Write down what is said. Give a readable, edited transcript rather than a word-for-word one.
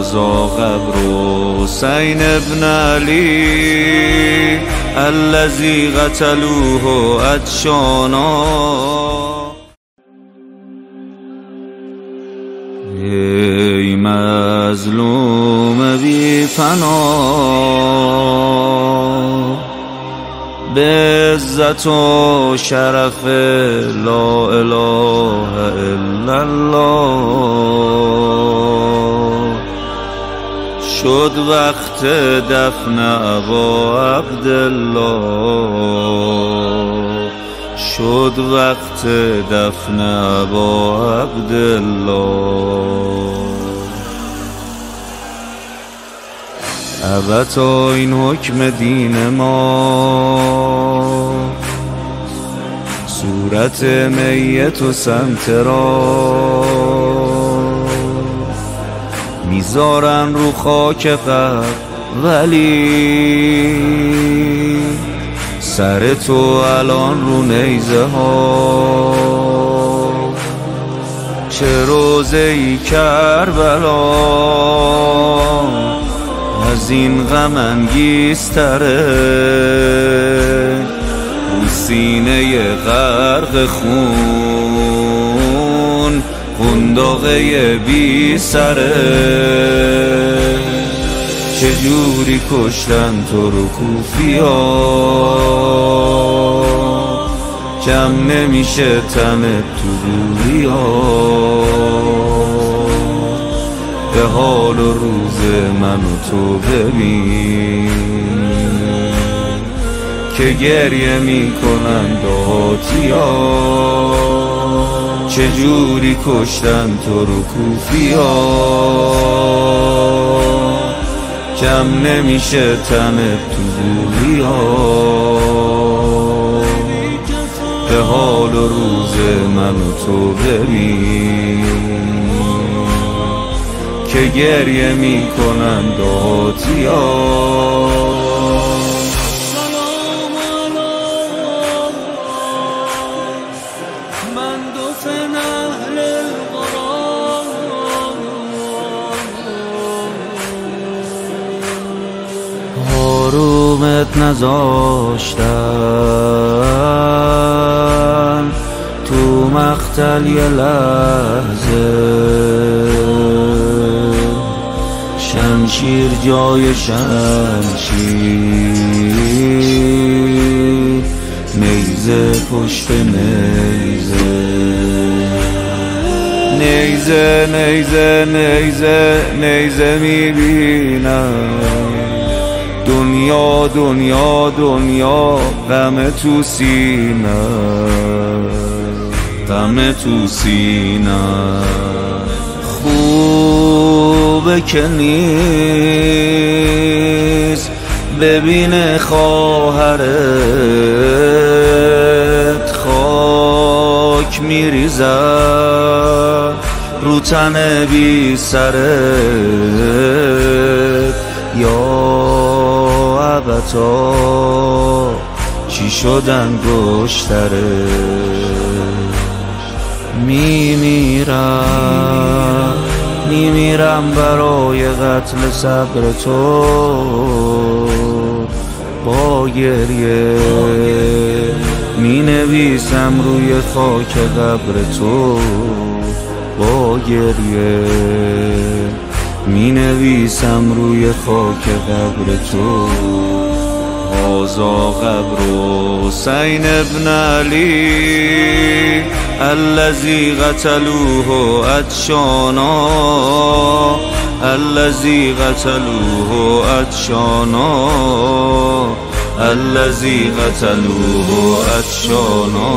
هذا قبر حسین ابن علی الذی قتلوه عطشانا. ای مظلوم بی پناه، به عزت و شرف لا اله الا الله، شد وقت دفن ابا عبدالله، شد وقت دفن ابا عبدالله. البته این حکم دین ما، صورت میت و سمت را میذارن رو خاک قبر، ولی سر تو الان رو نیزه ها. چه روزه ای کربلا از این غم انگیزتره، رو سینه غرق خون قنداقه بی سره. چجوری کشتن تو رو کوفیا، کم نمیشه تنت تو دوریا. به حال و روز من و تو ببین که گریه میکنن دهاتیا. چجوری کشتن تو رو کوفیا، کم نمیشه تنت تو دوریا. به حال و روز من و تو ببین که گریه میکنن دهاتیا. حرومت نذاشتن تو مقتل یه لحظه، شمشیر جای شمشیر، نیزه پشت نیزه، نیزه نیزه نیزه نیزه میبینم. دنیا دنیا دنیا غم تو سینه، غم تو سینه. خوبه که نیست ببین خواهرت خاک میریزد رو تن بی سرت. یا ابتا چی شدن گشتره، میمیرم برای قتل صبر تو. با گریه مینویسم روی خاک قبر تو، با گریه مینویسم روی خاک قبر تو. هذا قبر حسین ابن علی الذی قتلوه عطشانا، الذی قتلوه عطشانا، الذی قتلوه عطشانا.